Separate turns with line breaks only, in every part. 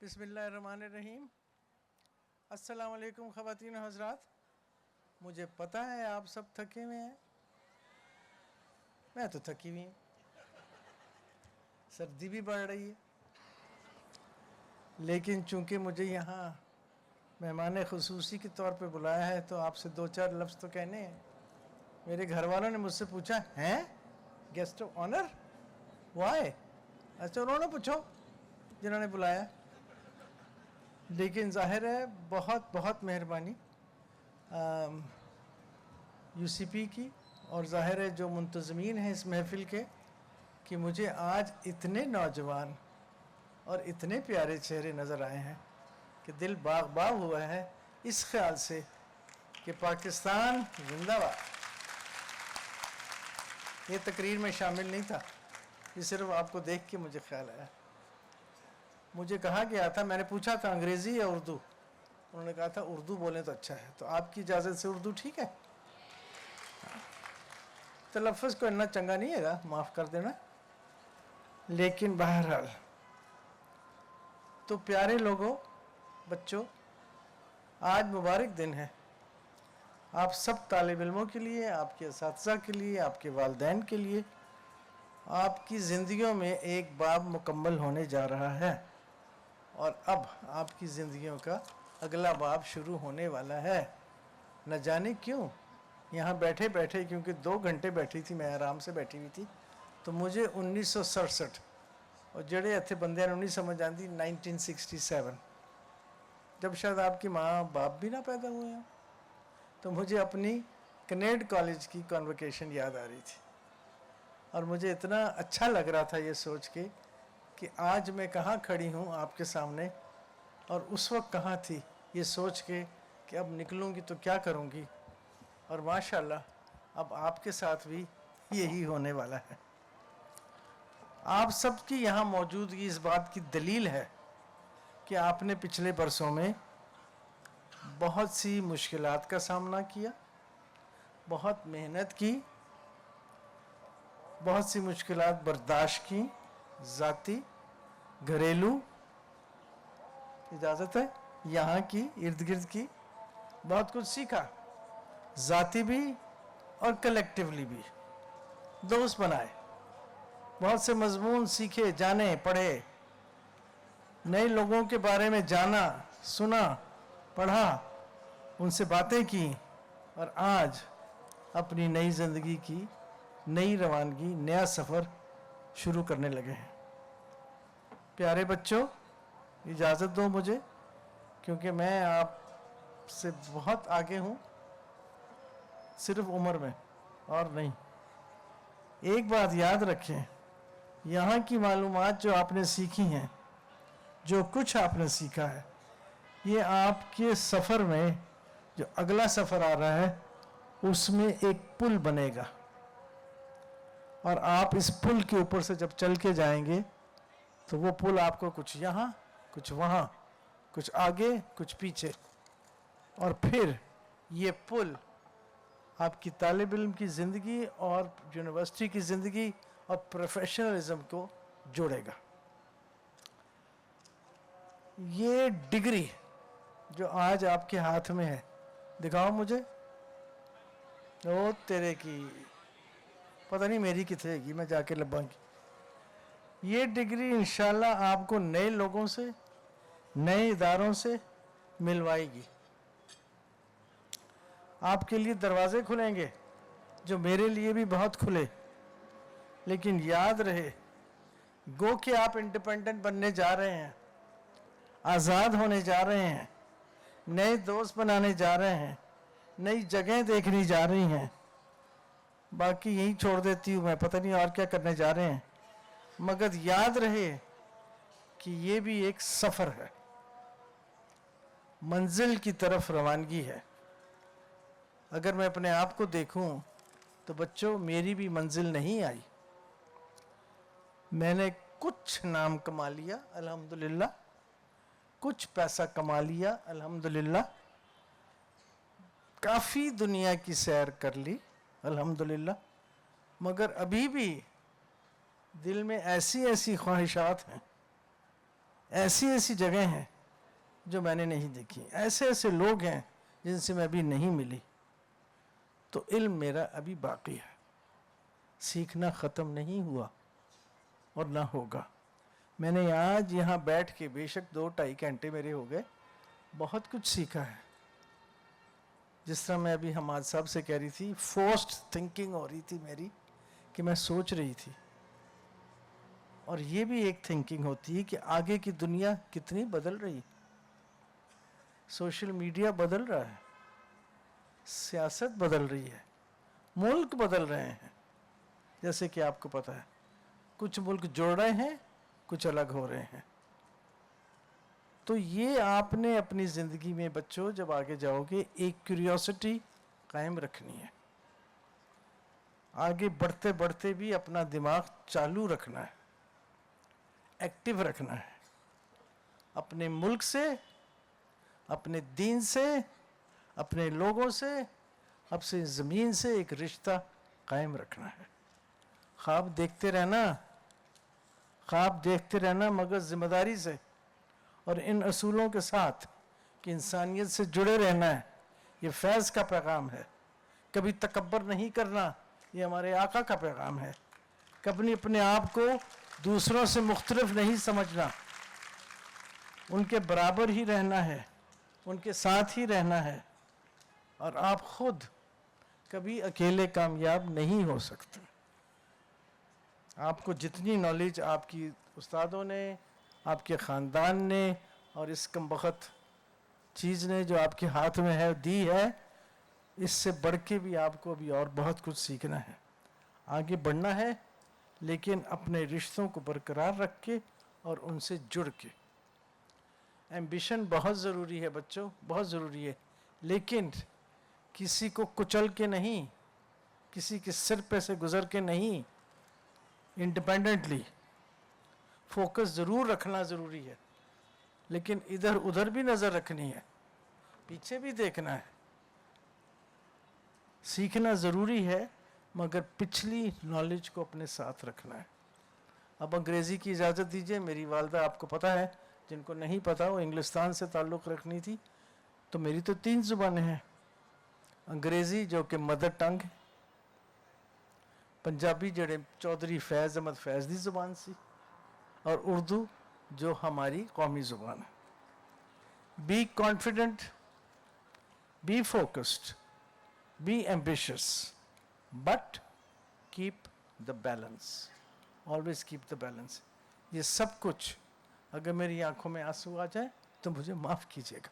بسم اللہ الرحمن الرحیم۔ السلام علیکم خواتین و حضرات۔ مجھے پتہ ہے آپ سب تھکے ہوئے ہیں، میں تو تھکی ہوئی ہوں، سردی بھی بڑھ رہی ہے، لیکن چونکہ مجھے یہاں مہمان خصوصی کے طور پہ بلایا ہے تو آپ سے دو چار لفظ تو کہنے ہیں۔ میرے گھر والوں نے مجھ سے پوچھا ہیں گیسٹ آف آنر وائے، اچھا انہوں نے پوچھو جنہوں نے بلایا، لیکن ظاہر ہے بہت بہت مہربانی یو سی پی کی، اور ظاہر ہے جو منتظمین ہیں اس محفل کے، کہ مجھے آج اتنے نوجوان اور اتنے پیارے چہرے نظر آئے ہیں کہ دل باغ باغ ہوا ہے اس خیال سے کہ پاکستان زندہ باد۔ یہ تقریر میں شامل نہیں تھا، یہ صرف آپ کو دیکھ کے مجھے خیال آیا۔ مجھے کہا گیا تھا، میں نے پوچھا تھا انگریزی یا اردو، انہوں نے کہا تھا اردو بولیں تو اچھا ہے، تو آپ کی اجازت سے اردو ٹھیک ہے؟ تلفظ کو اتنا چنگا نہیں ہے گا، معاف کر دینا، لیکن بہرحال تو پیارے لوگوں، بچوں، آج مبارک دن ہے آپ سب طالب علموں کے لیے، آپ کے اساتذہ کے لیے، آپ کے والدین کے لیے۔ آپ کی زندگیوں میں ایک باب مکمل ہونے جا رہا ہے، اور اب آپ کی زندگیوں کا اگلا باب شروع ہونے والا ہے۔ نہ جانے کیوں یہاں بیٹھے بیٹھے، کیونکہ 2 گھنٹے بیٹھی تھی، میں آرام سے بیٹھی ہوئی تھی، تو مجھے 1967 اور جڑے اتھے بندے نے نہیں سمجھ آتی 1967، جب شاید آپ کی ماں باپ بھی نہ پیدا ہوئے ہیں، تو مجھے اپنی کنیڈ کالج کی کانوکیشن یاد آ رہی تھی، اور مجھے اتنا اچھا لگ رہا تھا یہ سوچ کے کہ آج میں کہاں کھڑی ہوں آپ کے سامنے، اور اس وقت کہاں تھی یہ سوچ کے کہ اب نکلوں گی تو کیا کروں گی، اور ماشاءاللہ اب آپ کے ساتھ بھی یہی ہونے والا ہے۔ آپ سب کی یہاں موجودگی اس بات کی دلیل ہے کہ آپ نے پچھلے برسوں میں بہت سی مشکلات کا سامنا کیا، بہت محنت کی، بہت سی مشکلات برداشت کی، ذاتی، گھریلو، اجازت ہے یہاں کی، ارد گرد کی، بہت کچھ سیکھا، ذاتی بھی اور کلیکٹیولی بھی، دوست بنائے، بہت سے مضمون سیکھے، جانے، پڑھے، نئے لوگوں کے بارے میں جانا، سنا، پڑھا، ان سے باتیں کی، اور آج اپنی نئی زندگی کی نئی روانگی، نیا سفر شروع کرنے لگے ہیں۔ پیارے بچوں، اجازت دو مجھے، کیونکہ میں آپ سے بہت آگے ہوں، صرف عمر میں اور نہیں۔ ایک بات یاد رکھیں، یہاں کی معلومات جو آپ نے سیکھی ہیں، جو کچھ آپ نے سیکھا ہے، یہ آپ کے سفر میں جو اگلا سفر آ رہا ہے اس میں ایک پل بنے گا، اور آپ اس پل کے اوپر سے جب چل کے جائیں گے تو وہ پل آپ کو کچھ یہاں، کچھ وہاں، کچھ آگے، کچھ پیچھے، اور پھر یہ پل آپ کی طالب علم کی زندگی اور یونیورسٹی کی زندگی اور پروفیشنلزم کو جوڑے گا۔ یہ ڈگری جو آج آپ کے ہاتھ میں ہے، دکھاؤ مجھے، او تیرے کی، پتہ نہیں میری کتنے گی، میں جا کے لباں گی۔ یہ ڈگری انشاءاللہ آپ کو نئے لوگوں سے، نئے اداروں سے ملوائے گی، آپ کے لیے دروازے کھلیں گے جو میرے لیے بھی بہت کھلے، لیکن یاد رہے گو کہ آپ انڈیپینڈنٹ بننے جا رہے ہیں، آزاد ہونے جا رہے ہیں، نئے دوست بنانے جا رہے ہیں، نئی جگہیں دیکھنے جا رہی ہیں، باقی یہیں چھوڑ دیتی ہوں، میں پتہ نہیں اور کیا کرنے جا رہے ہیں، مگر یاد رہے کہ یہ بھی ایک سفر ہے، منزل کی طرف روانگی ہے۔ اگر میں اپنے آپ کو دیکھوں تو بچوں میری بھی منزل نہیں آئی، میں نے کچھ نام کما لیا الحمدللہ، کچھ پیسہ کما لیا الحمدللہ، کافی دنیا کی سیر کر لی الحمدللہ، مگر ابھی بھی دل میں ایسی ایسی خواہشات ہیں، ایسی ایسی جگہیں ہیں جو میں نے نہیں دیکھی, ایسے ایسے لوگ ہیں جن سے میں ابھی نہیں ملی. تو علم میرا ابھی باقی ہے, سیکھنا ختم نہیں ہوا اور نہ ہوگا. میں نے آج یہاں بیٹھ کے بے شک 2-2.5 گھنٹے میرے ہو گئے, بہت کچھ سیکھا ہے. جس طرح میں ابھی حماد صاحب سے کہہ رہی تھی, فورسڈ تھنکنگ ہو رہی تھی میری, کہ میں سوچ رہی تھی. اور یہ بھی ایک تھنکنگ ہوتی ہے کہ آگے کی دنیا کتنی بدل رہی, سوشل میڈیا بدل رہا ہے, سیاست بدل رہی ہے, ملک بدل رہے ہیں. جیسے کہ آپ کو پتہ ہے, کچھ ملک جڑ رہے ہیں, کچھ الگ ہو رہے ہیں. تو یہ آپ نے اپنی زندگی میں بچوں جب آگے جاؤ گے ایک کیوریوسٹی قائم رکھنی ہے. آگے بڑھتے بڑھتے بھی اپنا دماغ چالو رکھنا ہے, ایکٹیو رکھنا ہے. اپنے ملک سے, اپنے دین سے, اپنے لوگوں سے, اپنی زمین سے ایک رشتہ قائم رکھنا ہے. خواب دیکھتے رہنا, خواب دیکھتے رہنا مگر ذمہ داری سے اور ان اصولوں کے ساتھ کہ انسانیت سے جڑے رہنا ہے. یہ فیض کا پیغام ہے. کبھی تکبر نہیں کرنا, یہ ہمارے آقا کا پیغام ہے. کبھی اپنے آپ کو دوسروں سے مختلف نہیں سمجھنا, ان کے برابر ہی رہنا ہے, ان کے ساتھ ہی رہنا ہے. اور آپ خود کبھی اکیلے کامیاب نہیں ہو سکتے. آپ کو جتنی نالج آپ کی استادوں نے, آپ کے خاندان نے اور اس کم بخت چیز نے جو آپ کے ہاتھ میں ہے دی ہے, اس سے بڑھ کے بھی آپ کو ابھی اور بہت کچھ سیکھنا ہے. آگے بڑھنا ہے, لیکن اپنے رشتوں کو برقرار رکھ کے اور ان سے جڑ کے. ایمبیشن بہت ضروری ہے بچوں, بہت ضروری ہے, لیکن کسی کو کچل کے نہیں, کسی کے سر پہ سے گزر کے نہیں, انڈیپینڈنٹلی. فوکس ضرور رکھنا ضروری ہے, لیکن ادھر ادھر بھی نظر رکھنی ہے, پیچھے بھی دیکھنا ہے. سیکھنا ضروری ہے مگر پچھلی نالج کو اپنے ساتھ رکھنا ہے. اب انگریزی کی اجازت دیجئے. میری والدہ آپ کو پتہ ہے, جن کو نہیں پتہ وہ انگلستان سے تعلق رکھنی تھی, تو میری تو 3 زبانیں ہیں. انگریزی جو کہ مدر ٹنگ ہے, پنجابی جڑے چودھری فیض احمد فیض دی زبان سی, اور اردو جو ہماری قومی زبان ہے. Be confident, be focused, be ambitious, but keep the balance, always keep the balance. یہ سب کچھ اگر میری آنکھوں میں آنسو آ جائے تو مجھے معاف کیجیے گا,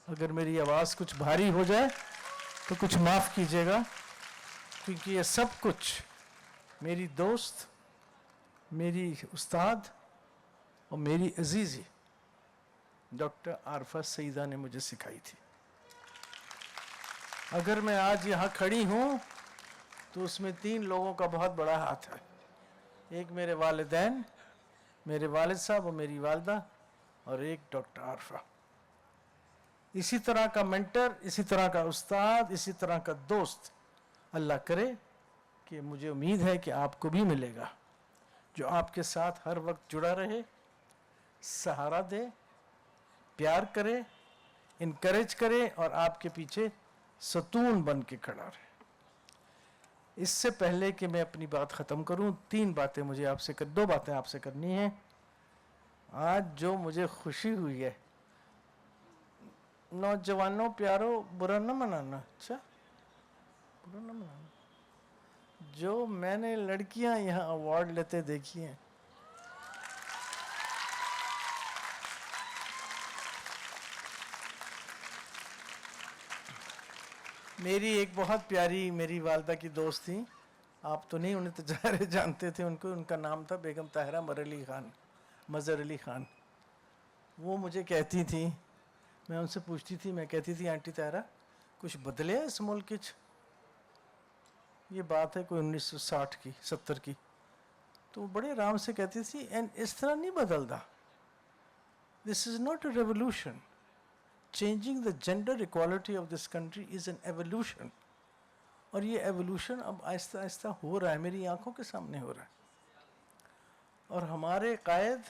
اگر میری آواز کچھ بھاری ہو جائے تو کچھ معاف کیجیے گا, کیونکہ یہ سب کچھ میری دوست, میری استاد اور میری عزیزی ڈاکٹر عارفہ سعیدہ نے مجھے سکھائی تھی. اگر میں آج یہاں کھڑی ہوں تو اس میں 3 لوگوں کا بہت بڑا ہاتھ ہے. ایک میرے والدین, میرے والد صاحب اور میری والدہ, اور ایک ڈاکٹر عارفہ. اسی طرح کا منٹر, اسی طرح کا استاد, اسی طرح کا دوست اللہ کرے کہ مجھے امید ہے کہ آپ کو بھی ملے گا, جو آپ کے ساتھ ہر وقت جڑا رہے, سہارا دے, پیار کرے, انکریج کرے اور آپ کے پیچھے ستون بن کے کھڑا رہے. اس سے پہلے کہ میں اپنی بات ختم کروں, 2 باتیں آپ سے کرنی ہیں. آج جو مجھے خوشی ہوئی ہے, نوجوانوں پیاروں برا نہ منانا, اچھا برا نہ منانا, جو میں نے لڑکیاں یہاں ایوارڈ لیتے دیکھی ہیں, میری ایک بہت پیاری میری والدہ کی دوست تھیں, آپ تو نہیں انہیں تو جانتے تھے ان کو, ان کا نام تھا بیگم طاہرہ مظہر علی خان. وہ مجھے کہتی تھیں, میں ان سے پوچھتی تھی, میں کہتی تھی آنٹی طاہرہ کچھ بدلے اس ملک وچ, یہ بات ہے کوئی 1960 کی 70 کی, تو وہ بڑے آرام سے کہتی تھی اس طرح نہیں بدلدا, this is not a revolution, changing the gender equality of this country is an evolution. اور یہ ایولیوشن اب آہستہ آہستہ ہو رہا ہے, میری آنکھوں کے سامنے ہو رہا ہے. اور ہمارے قائد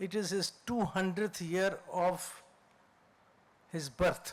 it is his 200th year of his birth.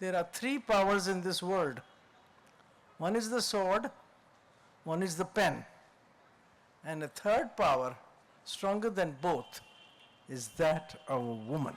there are 3 powers in this world. One is the sword, one is the pen, and a third power, stronger than both, is that of a woman.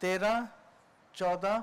13, 14,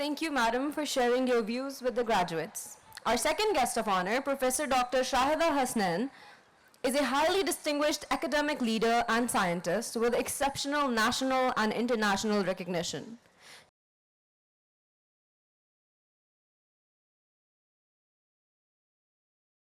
Thank you, Madam, for sharing your views with the graduates. Our second guest of honor, Professor Dr. Shahida Hasnain, is a highly distinguished academic leader and scientist with exceptional national and international recognition.